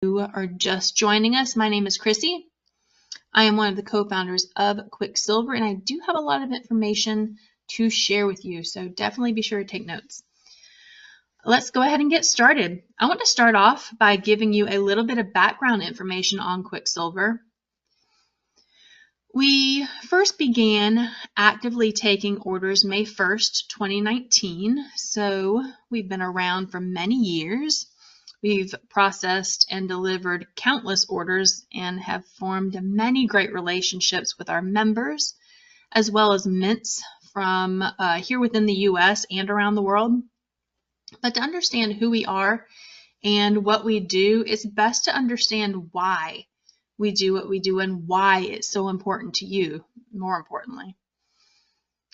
You are just joining us, my name is Chrissy. I am one of the co-founders of Quicksilver, and I do have a lot of information to share with you, so definitely be sure to take notes. Let's go ahead and get started. I want to start off by giving you a little bit of background information on Quicksilver. We first began actively taking orders May 1st, 2019, so we've been around for many years. We've processed and delivered countless orders and have formed many great relationships with our members, as well as mints from here within the US and around the world. But to understand who we are and what we do, it's best to understand why we do what we do and why it's so important to you, more importantly.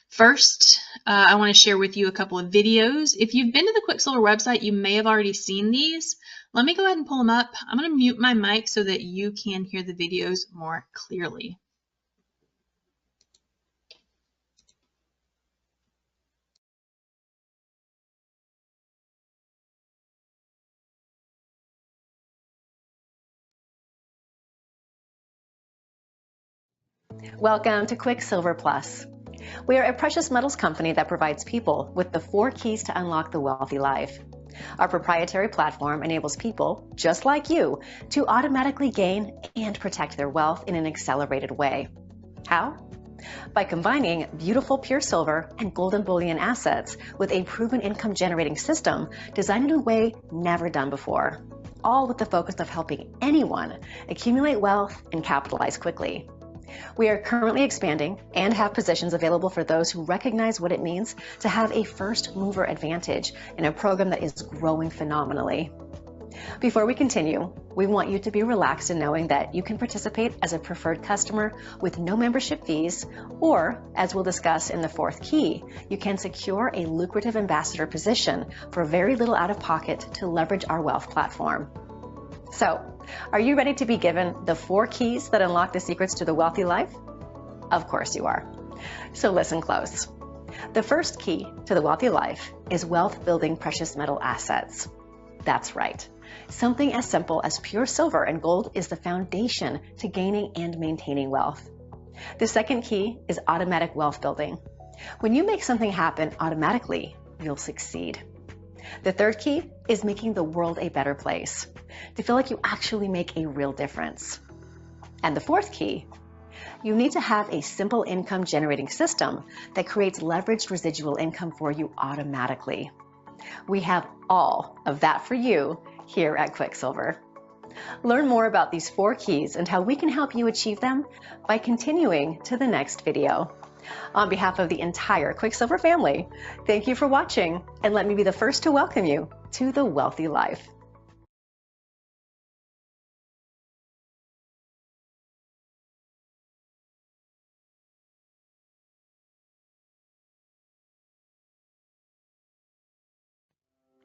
First, I want to share with you a couple of videos. If you've been to the Quicksilver website, you may have already seen these. Let me go ahead and pull them up. I'm going to mute my mic so that you can hear the videos more clearly. Welcome to Quicksilver Plus. We are a precious metals company that provides people with the 4 keys to unlock the wealthy life. Our proprietary platform enables people, just like you, to automatically gain and protect their wealth in an accelerated way. How? By combining beautiful pure silver and golden bullion assets with a proven income-generating system designed in a way never done before, all with the focus of helping anyone accumulate wealth and capitalize quickly. We are currently expanding and have positions available for those who recognize what it means to have a first mover advantage in a program that is growing phenomenally. Before we continue, we want you to be relaxed in knowing that you can participate as a preferred customer with no membership fees, or, as we'll discuss in the 4th key, you can secure a lucrative ambassador position for very little out of pocket to leverage our wealth platform. So, are you ready to be given the 4 keys that unlock the secrets to the wealthy life? Of course you are. So listen close. The first key to the wealthy life is wealth building precious metal assets. That's right. Something as simple as pure silver and gold is the foundation to gaining and maintaining wealth. The second key is automatic wealth building. When you make something happen automatically, you'll succeed. The third key is making the world a better place, to feel like you actually make a real difference. And the 4th key, you need to have a simple income generating system that creates leveraged residual income for you automatically. We have all of that for you here at Quicksilver. Learn more about these 4 keys and how we can help you achieve them by continuing to the next video. On behalf of the entire Quicksilver family, thank you for watching, and let me be the first to welcome you to the wealthy life.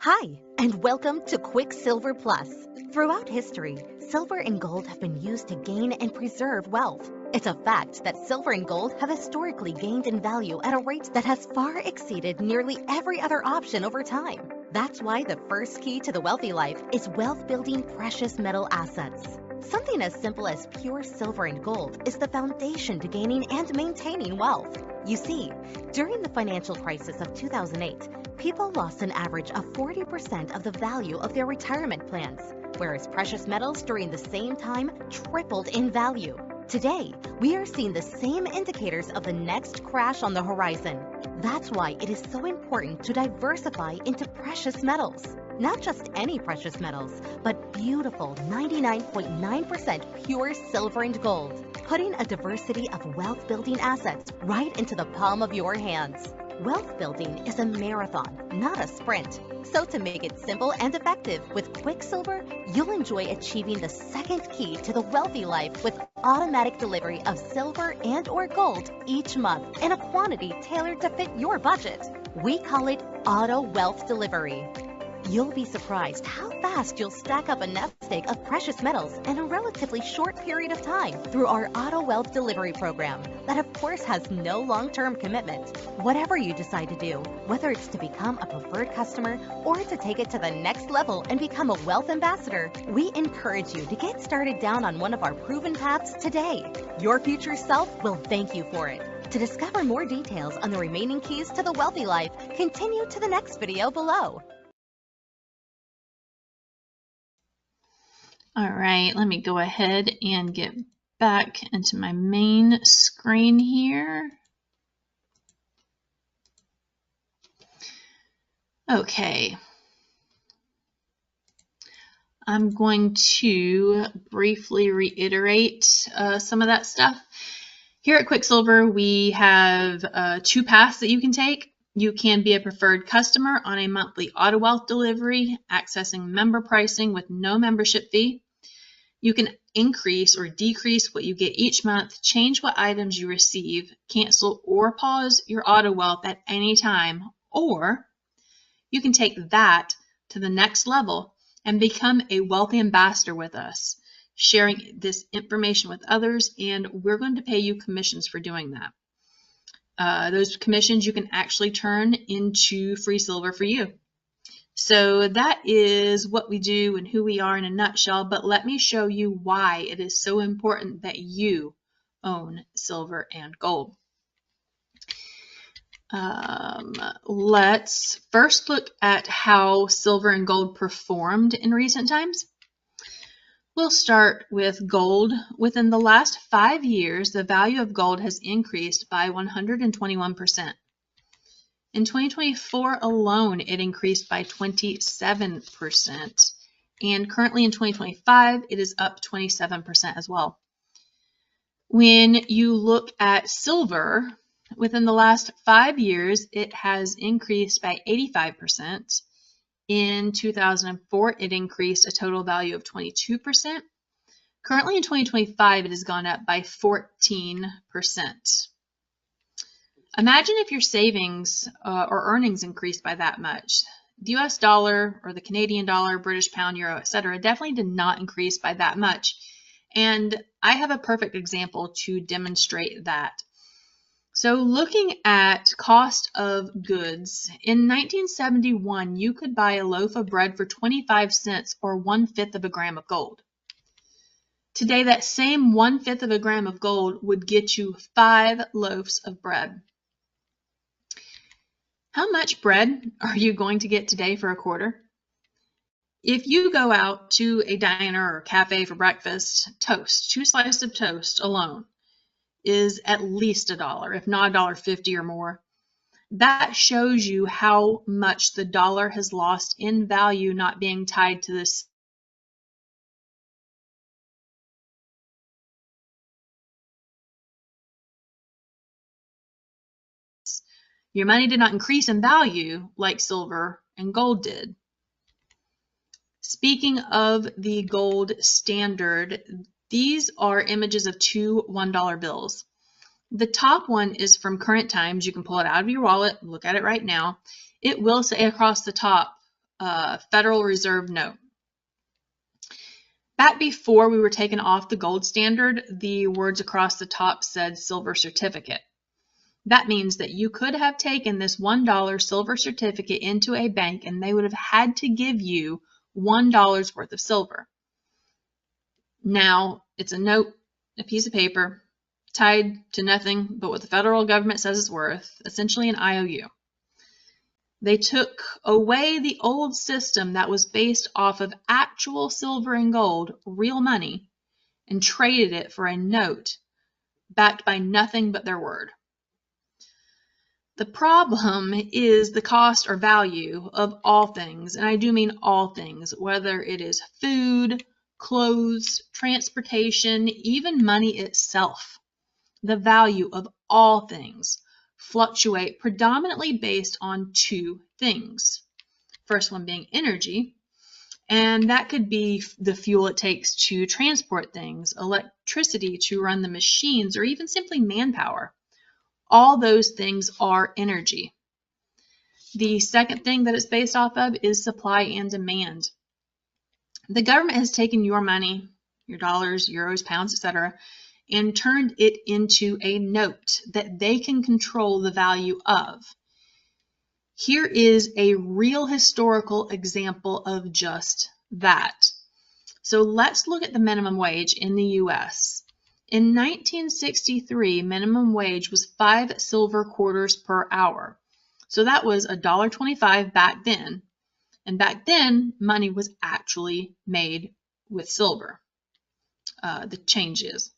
Hi, and welcome to Quicksilver Plus. Throughout history, silver and gold have been used to gain and preserve wealth. It's a fact that silver and gold have historically gained in value at a rate that has far exceeded nearly every other option over time. That's why the first key to the wealthy life is wealth-building precious metal assets. Something as simple as pure silver and gold is the foundation to gaining and maintaining wealth. You see, during the financial crisis of 2008, people lost an average of 40% of the value of their retirement plans, whereas precious metals during the same time tripled in value. Today, we are seeing the same indicators of the next crash on the horizon. That's why it is so important to diversify into precious metals. Not just any precious metals, but beautiful 99.9% pure silver and gold, putting a diversity of wealth-building assets right into the palm of your hands. Wealth building is a marathon, not a sprint. So to make it simple and effective, with Quicksilver, you'll enjoy achieving the 2nd key to the wealthy life with automatic delivery of silver and or gold each month in a quantity tailored to fit your budget. We call it Auto Wealth Delivery. You'll be surprised how fast you'll stack up a nest egg of precious metals in a relatively short period of time through our Auto Wealth Delivery program that of course has no long-term commitment. Whatever you decide to do, whether it's to become a preferred customer or to take it to the next level and become a wealth ambassador, we encourage you to get started down on one of our proven paths today. Your future self will thank you for it. To discover more details on the remaining keys to the wealthy life, continue to the next video below. All right, let me go ahead and get back into my main screen here. Okay. I'm going to briefly reiterate some of that stuff. Here at Quicksilver, we have 2 paths that you can take. You can be a preferred customer on a monthly auto wealth delivery, accessing member pricing with no membership fee. You can increase or decrease what you get each month, change what items you receive, cancel or pause your auto wealth at any time, or you can take that to the next level and become a wealthy ambassador with us, sharing this information with others, and we're going to pay you commissions for doing that. Those commissions you can actually turn into free silver for you. So that is what we do and who we are in a nutshell, but let me show you why it is so important that you own silver and gold. Let's first look at how silver and gold performed in recent times. We'll start with gold. Within the last 5 years, the value of gold has increased by 121%. In 2024 alone, it increased by 27%. And currently in 2025, it is up 27% as well. When you look at silver, within the last 5 years, it has increased by 85%. In 2004, it increased a total value of 22%. Currently in 2025, it has gone up by 14%. Imagine if your savings or earnings increased by that much. The US dollar or the Canadian dollar, British pound, euro, etc. definitely did not increase by that much. And I have a perfect example to demonstrate that. So looking at cost of goods, in 1971, you could buy a loaf of bread for 25 cents or 1/5 of a gram of gold. Today, that same 1/5 of a gram of gold would get you 5 loaves of bread. How much bread are you going to get today for a quarter? If you go out to a diner or cafe for breakfast, toast, 2 slices of toast alone is at least $1, if not $1.50 or more. That shows you how much the dollar has lost in value not being tied to this. Your money did not increase in value like silver and gold did. Speaking of the gold standard, these are images of 2 $1 bills. The top one is from current times. You can pull it out of your wallet, look at it right now. It will say across the top, Federal Reserve note. Back before we were taken off the gold standard, the words across the top said silver certificate. That means that you could have taken this $1 silver certificate into a bank and they would have had to give you $1 worth of silver. Now, it's a note, a piece of paper, tied to nothing but what the federal government says it's worth, essentially an IOU. They took away the old system that was based off of actual silver and gold, real money, and traded it for a note backed by nothing but their word. The problem is the cost or value of all things, and I do mean all things, whether it is food, clothes, transportation, even money itself. The value of all things fluctuate predominantly based on 2 things. First one being energy, and that could be the fuel it takes to transport things, electricity to run the machines, or even simply manpower. All those things are energy. The second thing that it's based off of is supply and demand. The government has taken your money, your dollars, euros, pounds, etc., and turned it into a note that they can control the value of. Here is a real historical example of just that. So let's look at the minimum wage in the US. In 1963, minimum wage was 5 silver quarters per hour. So that was $1.25 back then. And back then, money was actually made with silver. The change is.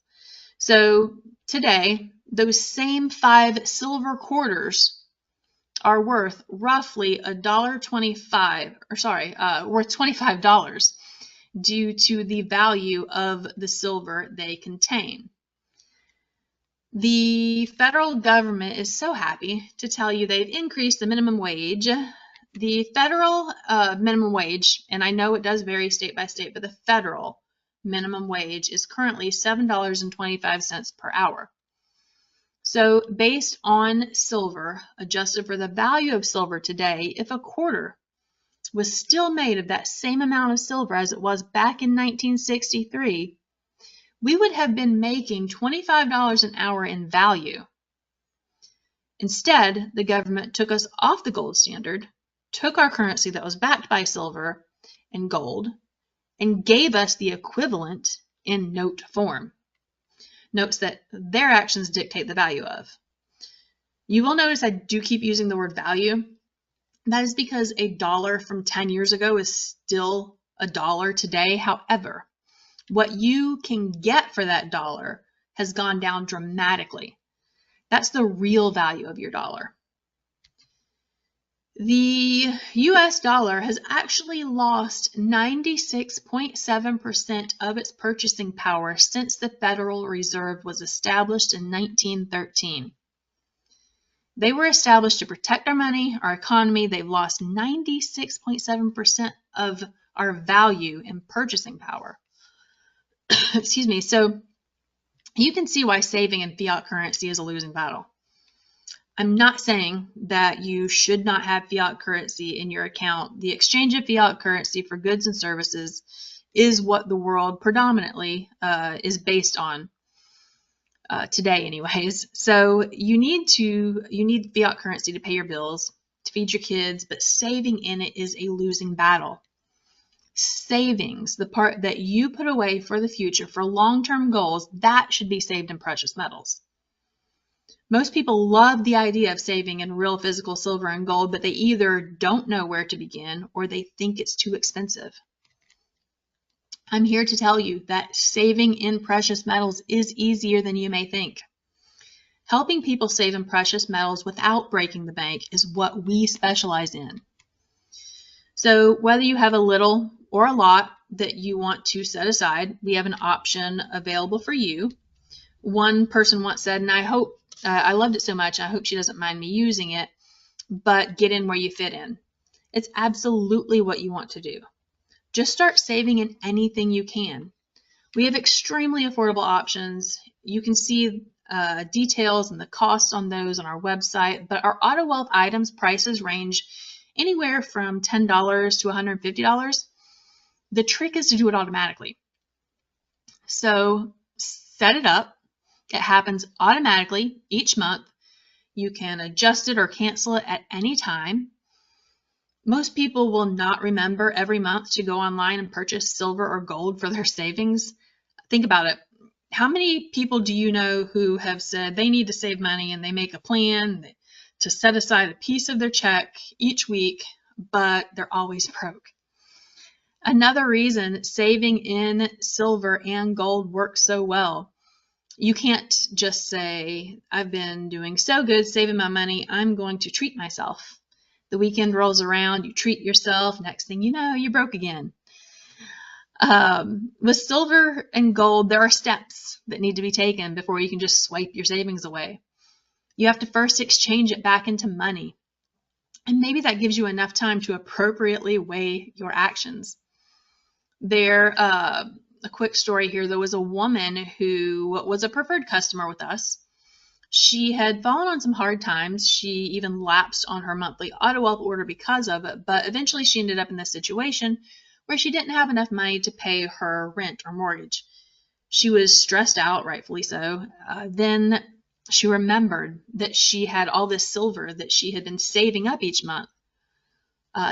So today, those same 5 silver quarters are worth roughly $1.25, worth $25 due to the value of the silver they contain. The federal government is so happy to tell you they've increased the minimum wage. The federal minimum wage, and I know it does vary state by state, but the federal minimum wage is currently $7.25 per hour. So based on silver, adjusted for the value of silver today, if a quarter was still made of that same amount of silver as it was back in 1963, we would have been making $25 an hour in value. Instead, the government took us off the gold standard, took our currency that was backed by silver and gold, and gave us the equivalent in note form. Notes that their actions dictate the value of. You will notice I do keep using the word value. That is because a dollar from 10 years ago is still a dollar today. However, what you can get for that dollar has gone down dramatically. That's the real value of your dollar. The US dollar has actually lost 96.7% of its purchasing power since the Federal Reserve was established in 1913. They were established to protect our money, our economy. They've lost 96.7% of our value in purchasing power. Excuse me. So you can see why saving in fiat currency is a losing battle. I'm not saying that you should not have fiat currency in your account. The exchange of fiat currency for goods and services is what the world predominantly is based on today anyways. So you need fiat currency to pay your bills, to feed your kids, but saving in it is a losing battle. Savings, the part that you put away for the future, for long-term goals, that should be saved in precious metals. Most people love the idea of saving in real physical silver and gold, but they either don't know where to begin or they think it's too expensive. I'm here to tell you that saving in precious metals is easier than you may think. Helping people save in precious metals without breaking the bank is what we specialize in. So whether you have a little or a lot that you want to set aside, we have an option available for you. One person once said, and I loved it so much, I hope she doesn't mind me using it, but get in where you fit in. It's absolutely what you want to do. Just start saving in anything you can. We have extremely affordable options. You can see details and the costs on those on our website, but our auto wealth items prices range anywhere from $10 to $150. The trick is to do it automatically. So set it up. It happens automatically each month. You can adjust it or cancel it at any time. Most people will not remember every month to go online and purchase silver or gold for their savings. Think about it. How many people do you know who have said they need to save money and they make a plan to set aside a piece of their check each week, but they're always broke? Another reason saving in silver and gold works so well. You can't just say, I've been doing so good saving my money, I'm going to treat myself. The weekend rolls around, you treat yourself, next thing you know, you're broke again. With silver and gold, there are steps that need to be taken before you can just swipe your savings away. You have to first exchange it back into money. And maybe that gives you enough time to appropriately weigh your actions. A quick story here. There was a woman who was a preferred customer with us. She had fallen on some hard times. She even lapsed on her monthly auto wealth order because of it, but eventually she ended up in this situation where she didn't have enough money to pay her rent or mortgage. She was stressed out, rightfully so. Then she remembered that she had all this silver that she had been saving up each month.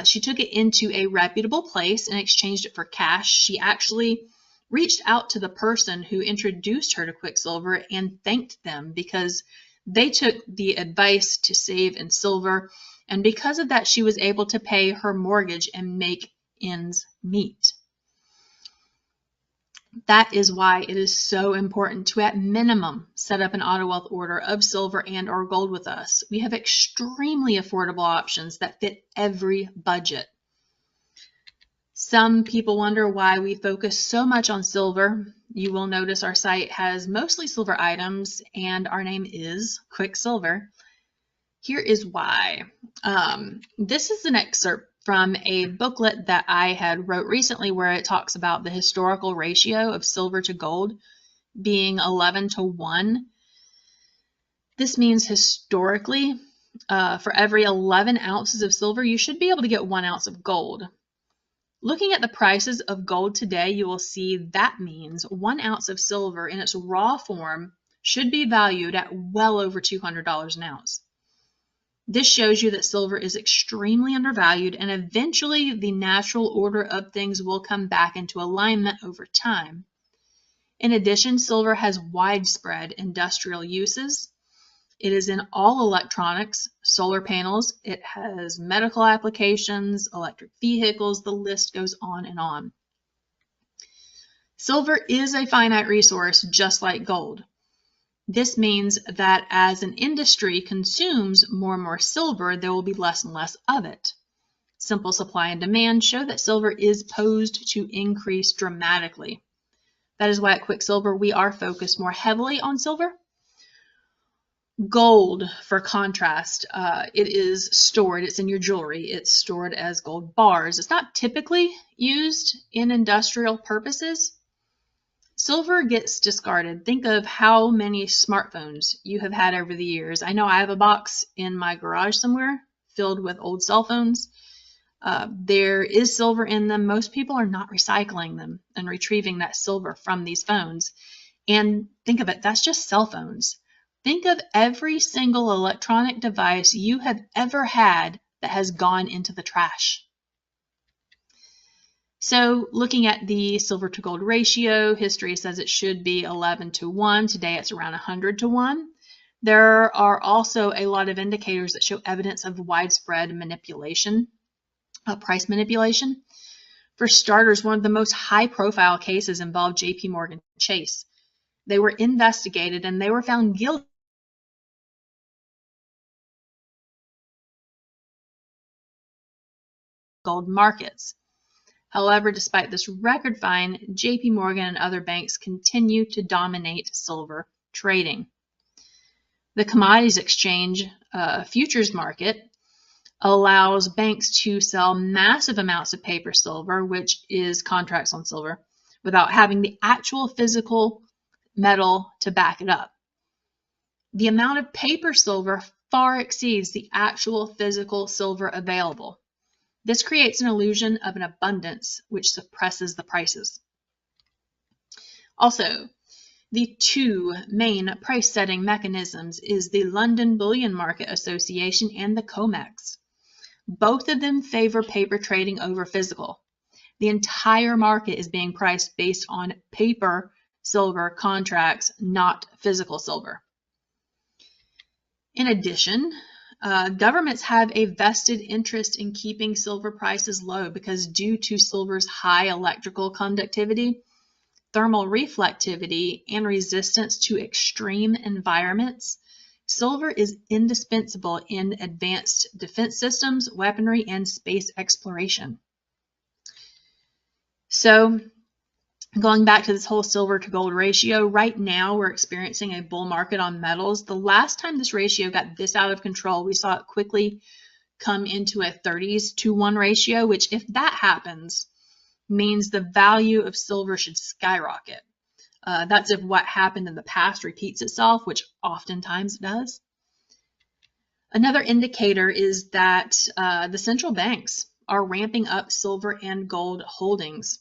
She took it into a reputable place and exchanged it for cash. She actually reached out to the person who introduced her to Quicksilver and thanked them because they took the advice to save in silver. And because of that, she was able to pay her mortgage and make ends meet. That is why it is so important to, at minimum, set up an auto wealth order of silver and or gold with us. We have extremely affordable options that fit every budget. Some people wonder why we focus so much on silver. You will notice our site has mostly silver items and our name is Quicksilver. Here is why. This is an excerpt from a booklet that I had wrote recently where it talks about the historical ratio of silver to gold being 11:1. This means historically, for every 11 ounces of silver, you should be able to get 1 ounce of gold. Looking at the prices of gold today, you will see that means 1 ounce of silver in its raw form should be valued at well over $200 an ounce. This shows you that silver is extremely undervalued, and eventually the natural order of things will come back into alignment over time. In addition, silver has widespread industrial uses. It is in all electronics, solar panels, it has medical applications, electric vehicles, the list goes on and on. Silver is a finite resource just like gold. This means that as an industry consumes more and more silver, there will be less and less of it. Simple supply and demand show that silver is posed to increase dramatically. That is why at Quicksilver we are focused more heavily on silver. Gold, for contrast, it is stored, it's in your jewelry, it's stored as gold bars. It's not typically used in industrial purposes. Silver gets discarded. Think of how many smartphones you have had over the years. I know I have a box in my garage somewhere filled with old cell phones. There is silver in them. Most people are not recycling them and retrieving that silver from these phones. And think of it, that's just cell phones. Think of every single electronic device you have ever had that has gone into the trash. So looking at the silver to gold ratio, history says it should be 11:1. Today it's around 100:1. There are also a lot of indicators that show evidence of widespread manipulation, price manipulation. For starters, one of the most high-profile cases involved JP Chase. They were investigated and they were found guilty of gold markets. However, despite this record fine, JP Morgan and other banks continue to dominate silver trading. The commodities exchange futures market allows banks to sell massive amounts of paper silver, which is contracts on silver, without having the actual physical metal to back it up. The amount of paper silver far exceeds the actual physical silver available. This creates an illusion of an abundance, which suppresses the prices. Also, the two main price-setting mechanisms is the London Bullion Market Association and the COMEX. Both of them favor paper trading over physical. The entire market is being priced based on paper silver contracts, not physical silver. In addition, governments have a vested interest in keeping silver prices low because due to silver's high electrical conductivity, thermal reflectivity, and resistance to extreme environments, silver is indispensable in advanced defense systems, weaponry, and space exploration. So, going back to this whole silver to gold ratio, right now we're experiencing a bull market on metals. The last time this ratio got this out of control, we saw it quickly come into a 30:1 ratio, which if that happens, means the value of silver should skyrocket. That's if what happened in the past repeats itself, which oftentimes it does. Another indicator is that the central banks are ramping up silver and gold holdings.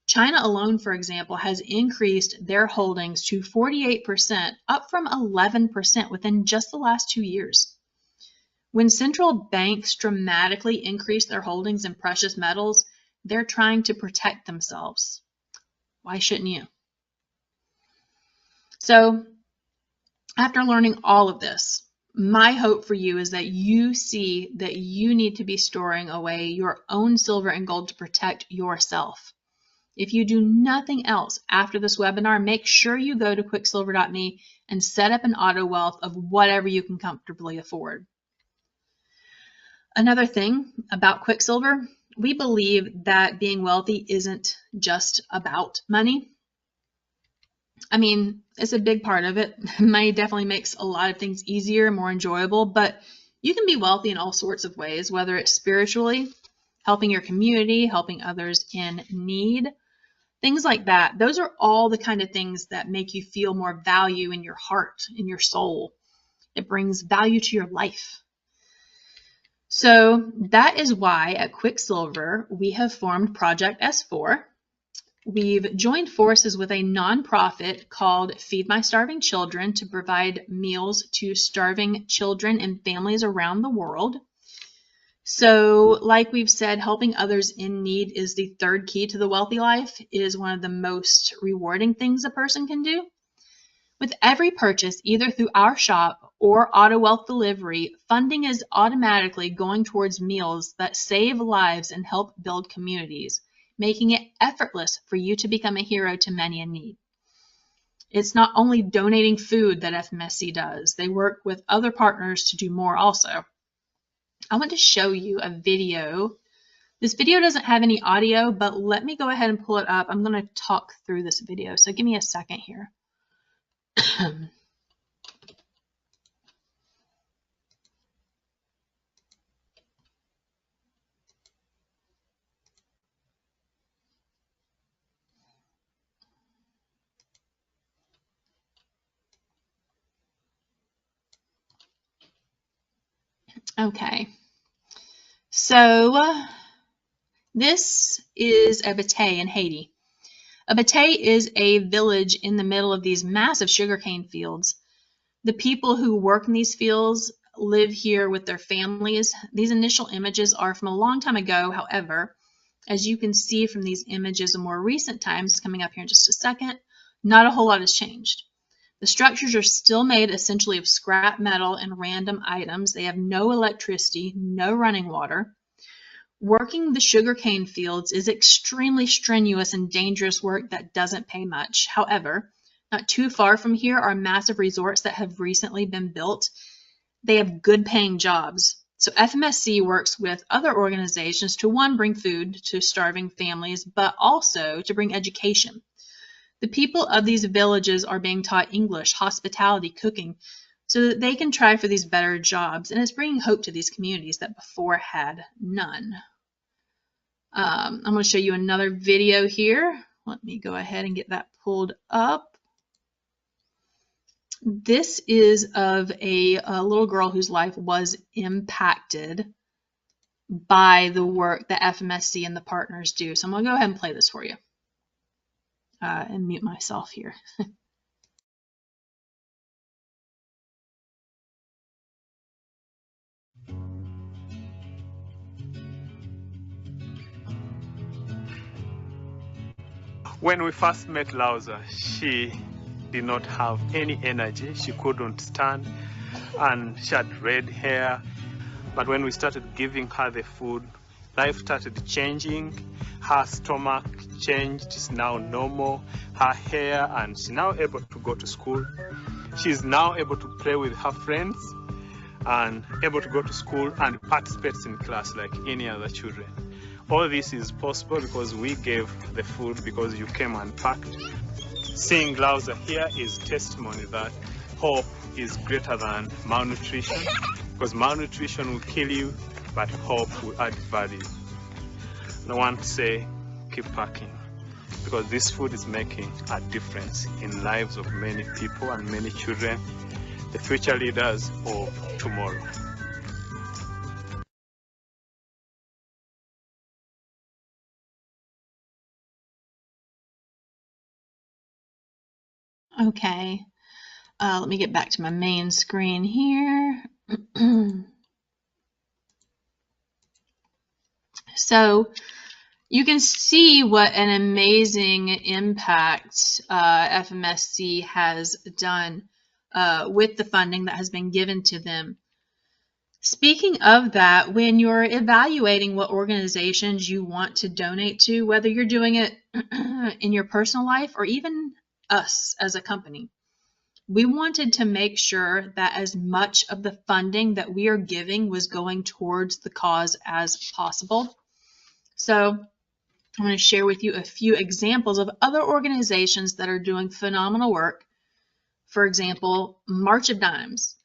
China alone, for example, has increased their holdings to 48%, up from 11% within just the last 2 years. When central banks dramatically increase their holdings in precious metals, they're trying to protect themselves. Why shouldn't you? So, after learning all of this, my hope for you is that you see that you need to be storing away your own silver and gold to protect yourself. If you do nothing else after this webinar, make sure you go to quicksilver.me and set up an auto wealth of whatever you can comfortably afford. Another thing about Quicksilver, we believe that being wealthy isn't just about money. I mean, it's a big part of it. Money definitely makes a lot of things easier, more enjoyable, but you can be wealthy in all sorts of ways, whether it's spiritually, helping your community, helping others in need, things like that. Those are all the kind of things that make you feel more value in your heart, in your soul. It brings value to your life. So that is why at Quicksilver, we have formed Project S4. We've joined forces with a nonprofit called Feed My Starving Children to provide meals to starving children and families around the world. So, like we've said, helping others in need is the third key to the wealthy life. It is one of the most rewarding things a person can do. With every purchase, either through our shop or Auto Wealth Delivery, funding is automatically going towards meals that save lives and help build communities, making it effortless for you to become a hero to many in need. It's not only donating food that FMSC does. They work with other partners to do more also. I want to show you a video. This video doesn't have any audio, but let me go ahead and pull it up. I'm going to talk through this video, so give me a second here. Okay, so this is a batey in Haiti. A batey is a village in the middle of these massive sugarcane fields. The people who work in these fields live here with their families. These initial images are from a long time ago. However, as you can see from these images of more recent times, coming up here in just a second, not a whole lot has changed. The structures are still made essentially of scrap metal and random items. They have no electricity, no running water. Working the sugarcane fields is extremely strenuous and dangerous work that doesn't pay much. However, not too far from here are massive resorts that have recently been built. They have good paying jobs. So FMSC works with other organizations to, one, bring food to starving families, but also to bring education. The people of these villages are being taught English, hospitality, cooking, so that they can try for these better jobs. And it's bringing hope to these communities that before had none. I'm going to show you another video here. Let me go ahead and get that pulled up. This is of a little girl whose life was impacted by the work that FMSC and the partners do. So I'm going to go ahead and play this for you. And mute myself here. When we first met Lauza, she did not have any energy. She couldn't stand, and she had red hair. But when we started giving her the food, life started changing. Her stomach changed, it's now normal. Her hair, and she's now able to go to school. She's now able to play with her friends and able to go to school and participate in class like any other children. All this is possible because we gave the food, because you came and packed. Seeing Lauza here is testimony that hope is greater than malnutrition, because malnutrition will kill you, but hope will add value. And I want to say, keep packing. because this food is making a difference in lives of many people and many children, the future leaders of tomorrow. Okay, let me get back to my main screen here. So you can see what an amazing impact FMSC has done with the funding that has been given to them. Speaking of that, when you're evaluating what organizations you want to donate to, whether you're doing it in your personal life or even us as a company, we wanted to make sure that as much of the funding that we are giving was going towards the cause as possible. So I'm going to share with you a few examples of other organizations that are doing phenomenal work. For example, March of Dimes.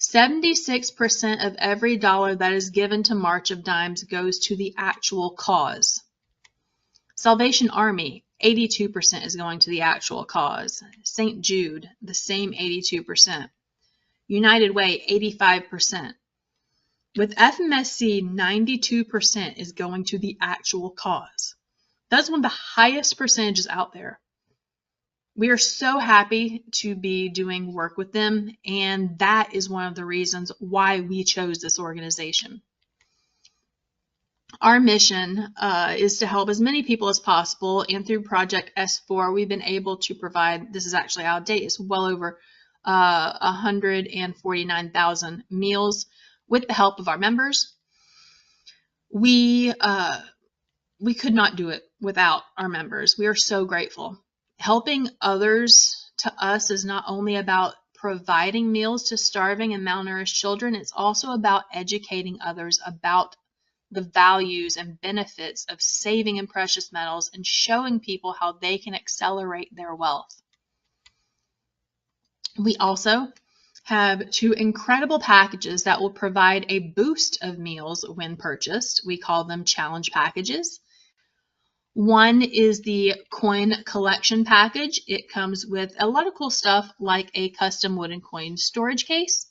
76% of every dollar that is given to March of Dimes goes to the actual cause. Salvation Army, 82% is going to the actual cause. St. Jude, the same 82%. United Way, 85%. With FMSC, 92% is going to the actual cause. That's one of the highest percentages out there. We are so happy to be doing work with them, and that is one of the reasons why we chose this organization. Our mission is to help as many people as possible, and through Project S4, we've been able to provide, this is actually out of date, it's well over 149,000 meals with the help of our members. We could not do it without our members. We are so grateful. Helping others to us is not only about providing meals to starving and malnourished children, it's also about educating others about the values and benefits of saving in precious metals and showing people how they can accelerate their wealth. We also have 2 incredible packages that will provide a boost of meals when purchased. We call them challenge packages. One is the coin collection package. It comes with a lot of cool stuff like a custom wooden coin storage case.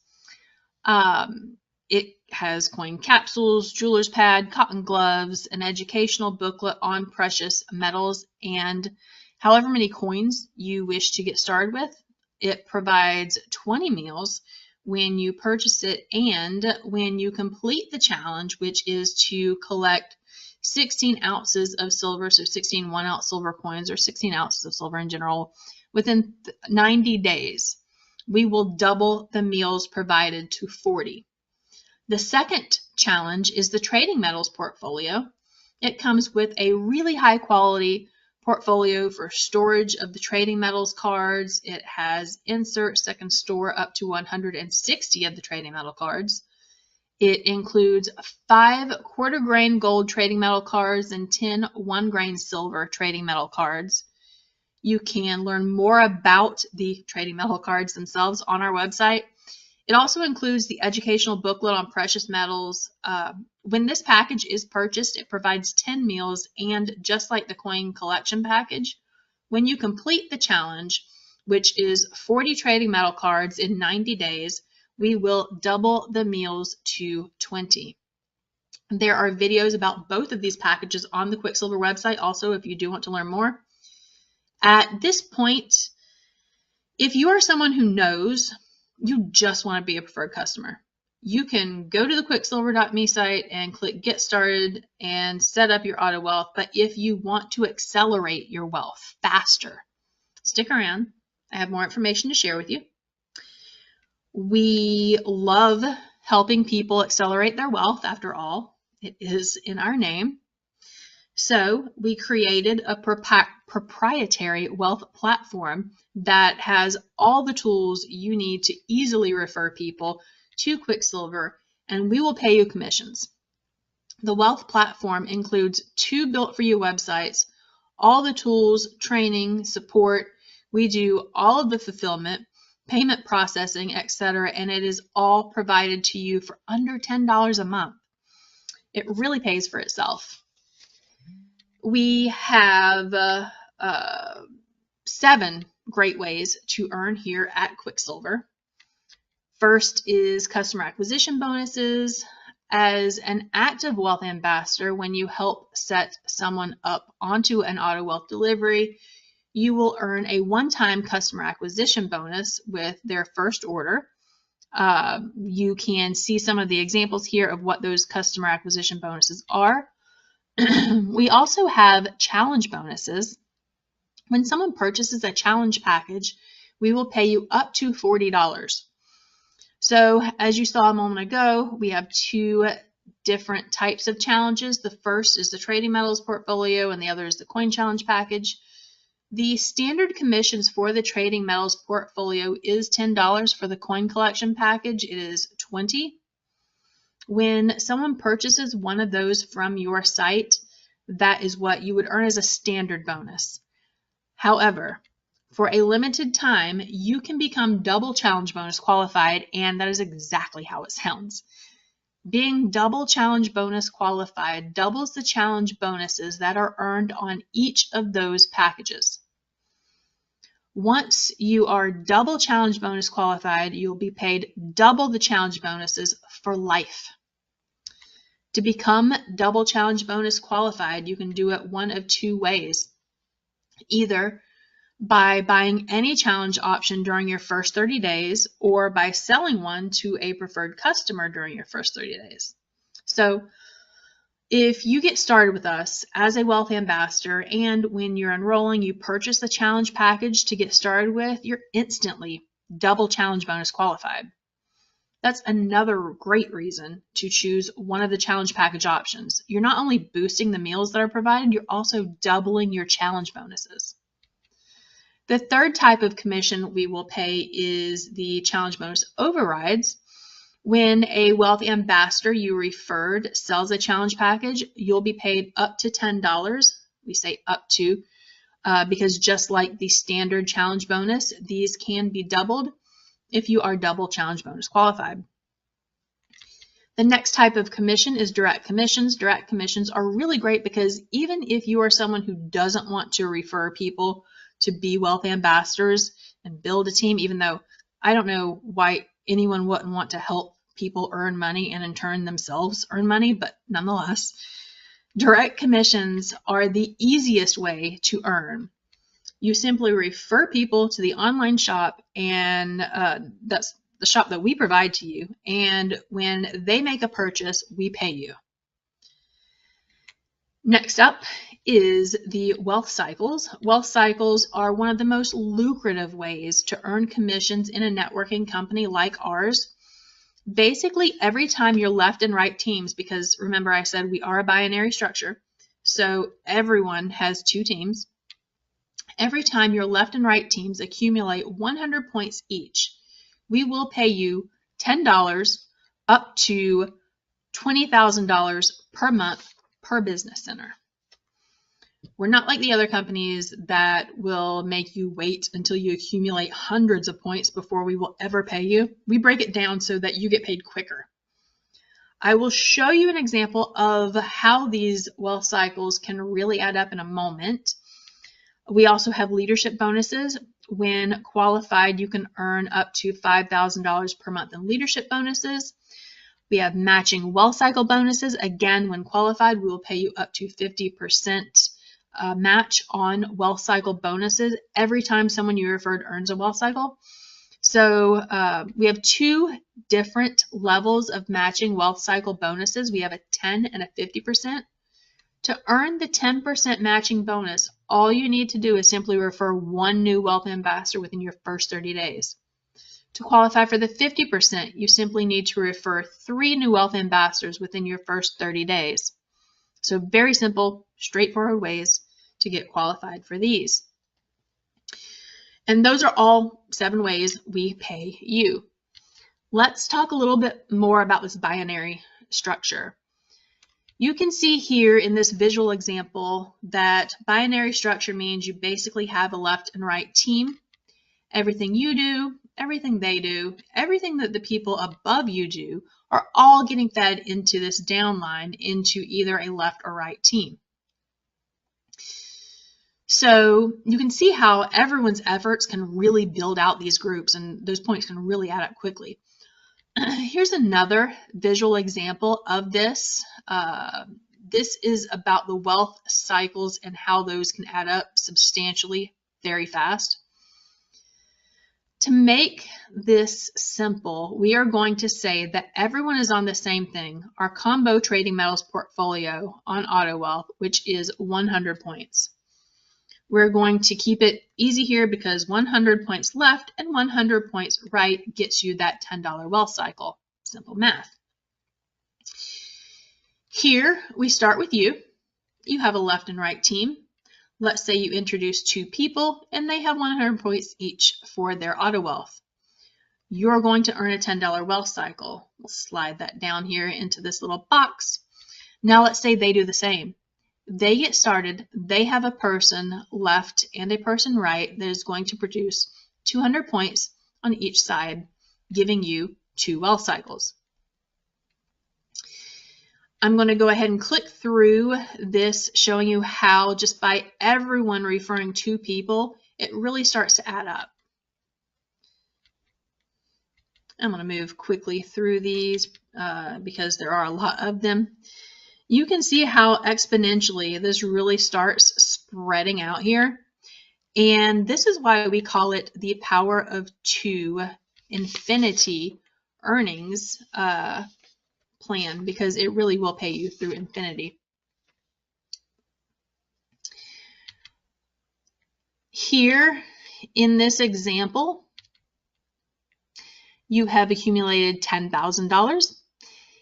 It has coin capsules, jeweler's pad, cotton gloves, an educational booklet on precious metals, and however many coins you wish to get started with. It provides 20 meals when you purchase it and when you complete the challenge, which is to collect 16 ounces of silver, so 16 1-ounce silver coins or 16 ounces of silver in general, within 90 days. We will double the meals provided to 40. The second challenge is the trading metals portfolio. It comes with a really high quality portfolio for storage of the trading metals cards. It has inserts that can store up to 160 of the trading metal cards. It includes 5 quarter grain gold trading metal cards and 10 1-grain silver trading metal cards. You can learn more about the trading metal cards themselves on our website. It also includes the educational booklet on precious metals. When this package is purchased, it provides 10 meals, and just like the coin collection package, when you complete the challenge, which is 40 trading metal cards in 90 days, we will double the meals to 20. There are videos about both of these packages on the Quicksilver website also if you do want to learn more. At this point, if you are someone who knows you just want to be a preferred customer, you can go to the quicksilver.me site and click Get Started and set up your auto wealth. But if you want to accelerate your wealth faster, stick around. I have more information to share with you. We love helping people accelerate their wealth. After all, it is in our name. So we created a proprietary wealth platform that has all the tools you need to easily refer people to Quicksilver, and we will pay you commissions. The wealth platform includes 2 built-for-you websites, all the tools, training, support. We do all of the fulfillment, payment processing, etc., and it is all provided to you for under $10 a month. It really pays for itself. We have 7 great ways to earn here at Quicksilver. First is customer acquisition bonuses. As an active wealth ambassador, when you help set someone up onto an auto wealth delivery, you will earn a one-time customer acquisition bonus with their first order. You can see some of the examples here of what those customer acquisition bonuses are. We also have challenge bonuses. When someone purchases a challenge package, we will pay you up to $40. So as you saw a moment ago, we have 2 different types of challenges. The first is the trading metals portfolio and the other is the coin challenge package. The standard commissions for the trading metals portfolio is $10. For the coin collection package, it is $20. When someone purchases one of those from your site, that is what you would earn as a standard bonus. However, for a limited time, you can become double challenge bonus qualified, and that is exactly how it sounds. Being double challenge bonus qualified doubles the challenge bonuses that are earned on each of those packages. Once you are double challenge bonus qualified, you'll be paid double the challenge bonuses for life. To become double challenge bonus qualified, you can do it one of 2 ways. Either by buying any challenge option during your first 30 days or by selling one to a preferred customer during your first 30 days. So if you get started with us as a wealth ambassador and when you're enrolling, you purchase the challenge package to get started with, you're instantly double challenge bonus qualified. That's another great reason to choose one of the challenge package options. You're not only boosting the meals that are provided, you're also doubling your challenge bonuses. The third type of commission we will pay is the challenge bonus overrides. When a wealth ambassador you referred sells a challenge package, you'll be paid up to $10. We say up to because just like the standard challenge bonus, these can be doubled if you are double challenge bonus qualified. The next type of commission is direct commissions. Direct commissions are really great because even if you are someone who doesn't want to refer people to be wealth ambassadors and build a team, even though I don't know why anyone wouldn't want to help people earn money and in turn themselves earn money, but nonetheless, direct commissions are the easiest way to earn. You simply refer people to the online shop, and that's the shop that we provide to you, and when they make a purchase, we pay you. Next up is the wealth cycles. Wealth cycles are one of the most lucrative ways to earn commissions in a networking company like ours. Basically, every time your left and right teams, because remember I said we are a binary structure, so everyone has 2 teams. Every time your left and right teams accumulate 100 points each, we will pay you $10 up to $20,000 per month per business center. We're not like the other companies that will make you wait until you accumulate hundreds of points before we will ever pay you. We break it down so that you get paid quicker. I will show you an example of how these wealth cycles can really add up in a moment. We also have leadership bonuses. When qualified, you can earn up to $5,000 per month in leadership bonuses. We have matching wealth cycle bonuses. Again, when qualified, we will pay you up to 50% match on wealth cycle bonuses every time someone you referred earns a wealth cycle. So we have 2 different levels of matching wealth cycle bonuses. We have a 10 and a 50%. To earn the 10% matching bonus, all you need to do is simply refer 1 new wealth ambassador within your first 30 days. To qualify for the 50%, you simply need to refer 3 new wealth ambassadors within your first 30 days. So very simple, straightforward ways to get qualified for these. And those are all 7 ways we pay you. Let's talk a little bit more about this binary structure. You can see here in this visual example that binary structure means you basically have a left and right team. Everything you do, everything they do, everything that the people above you do are all getting fed into this downline into either a left or right team. So you can see how everyone's efforts can really build out these groups, and those points can really add up quickly. Here's another visual example of this. This is about the wealth cycles and how those can add up substantially very fast. To make this simple, we are going to say that everyone is on the same thing, our combo trading metals portfolio on Auto Wealth, which is 100 points. We're going to keep it easy here because 100 points left and 100 points right gets you that $10 wealth cycle. Simple math. Here we start with you. You have a left and right team. Let's say you introduce 2 people and they have 100 points each for their Auto Wealth. You're going to earn a $10 wealth cycle. We'll slide that down here into this little box. Now let's say they do the same. They get started, they have a person left and a person right that is going to produce 200 points on each side, giving you 2 wealth cycles. I'm going to go ahead and click through this, showing you how just by everyone referring to people, it really starts to add up. I'm going to move quickly through these because there are a lot of them. You can see how exponentially this really starts spreading out here. And this is why we call it the power of 2 infinity earnings plan, because it really will pay you through infinity. Here in this example, you have accumulated $10,000.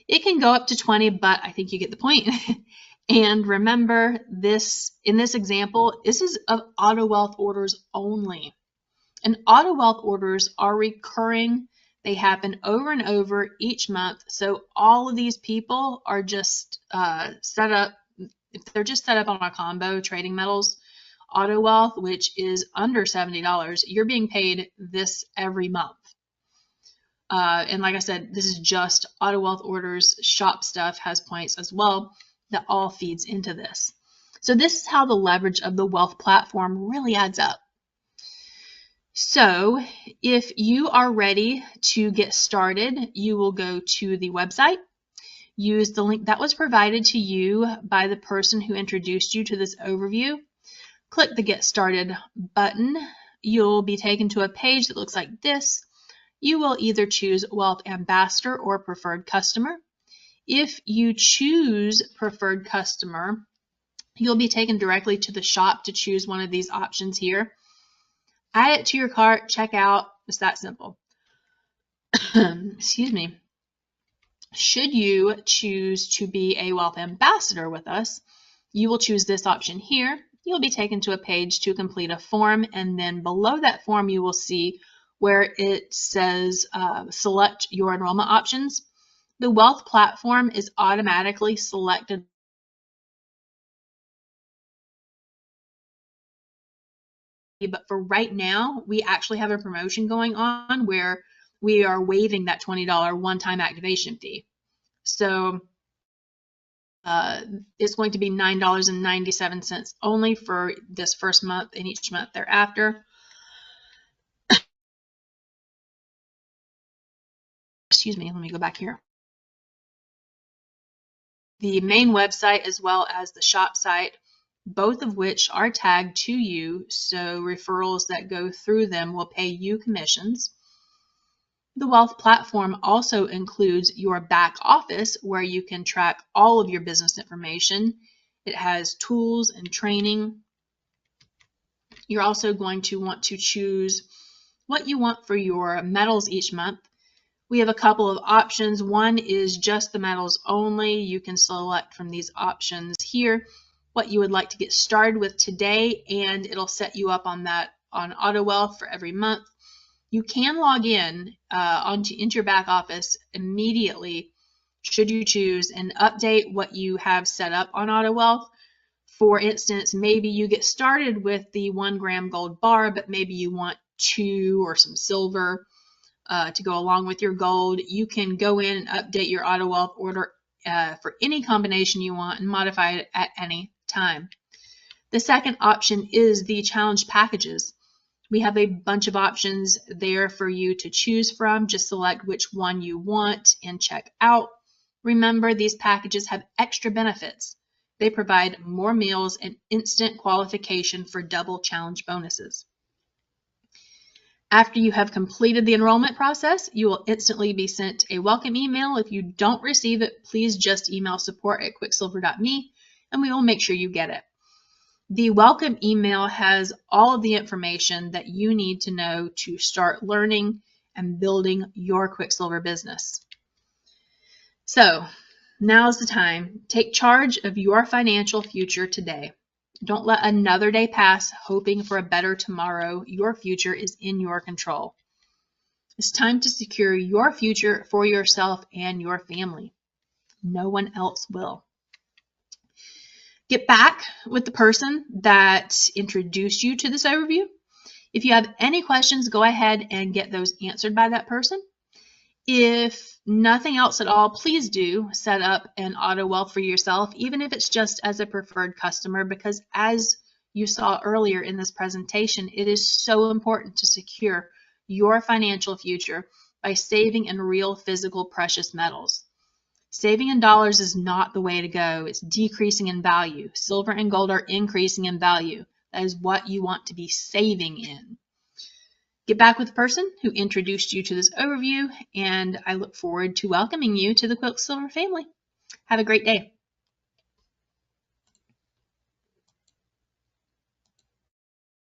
It can go up to 20, but I think you get the point. And remember, this in this example, this is of Auto Wealth orders only. And Auto Wealth orders are recurring. They happen over and over each month. So all of these people are just set up, if they're just set up on a combo trading metals Auto Wealth, which is under $70, you're being paid this every month. And like I said, this is just Auto Wealth orders. Shop stuff has points as well that all feeds into this. So this is how the leverage of the wealth platform really adds up. So if you are ready to get started, you will go to the website, use the link that was provided to you by the person who introduced you to this overview. Click the Get Started button. You'll be taken to a page that looks like this. You will either choose Wealth Ambassador or Preferred Customer. If you choose Preferred Customer, you'll be taken directly to the shop to choose one of these options here. Add it to your cart, check out. It's that simple. Excuse me. Should you choose to be a Wealth Ambassador with us, you will choose this option here. You'll be taken to a page to complete a form, and then below that form you will see where it says select your enrollment options. The wealth platform is automatically selected. But for right now, we actually have a promotion going on where we are waiving that $20 one-time activation fee. So it's going to be $9.97 only for this first month and each month thereafter. Excuse me, let me go back here. The main website as well as the shop site, both of which are tagged to you, so referrals that go through them will pay you commissions. The wealth platform also includes your back office where you can track all of your business information. It has tools and training. You're also going to want to choose what you want for your metals each month. We have a couple of options. One is just the metals only. You can select from these options here what you would like to get started with today, and it'll set you up on that on Auto Wealth for every month. You can log in into your back office immediately, should you choose, and update what you have set up on Auto Wealth. For instance, maybe you get started with the 1 gram gold bar, but maybe you want 2 or some silver to go along with your gold. You can go in and update your Auto Wealth order for any combination you want and modify it at any time. The second option is the challenge packages. We have a bunch of options there for you to choose from. Just select which one you want and check out. Remember, these packages have extra benefits. They provide more meals and instant qualification for double challenge bonuses. After you have completed the enrollment process, you will instantly be sent a welcome email. If you don't receive it, please just email support@quicksilver.me and we will make sure you get it. The welcome email has all of the information that you need to know to start learning and building your Quicksilver business. So now's the time. Take charge of your financial future today. Don't let another day pass hoping for a better tomorrow. Your future is in your control. It's time to secure your future for yourself and your family. No one else will. Get back with the person that introduced you to this overview. If you have any questions, go ahead and get those answered by that person. If nothing else at all, please do set up an auto wealth for yourself, even if it's just as a preferred customer, because as you saw earlier in this presentation, it is so important to secure your financial future by saving in real physical precious metals. Saving in dollars is not the way to go. It's decreasing in value. Silver and gold are increasing in value. That is what you want to be saving in. Get back with the person who introduced you to this overview, and I look forward to welcoming you to the Quicksilver family. Have a great day.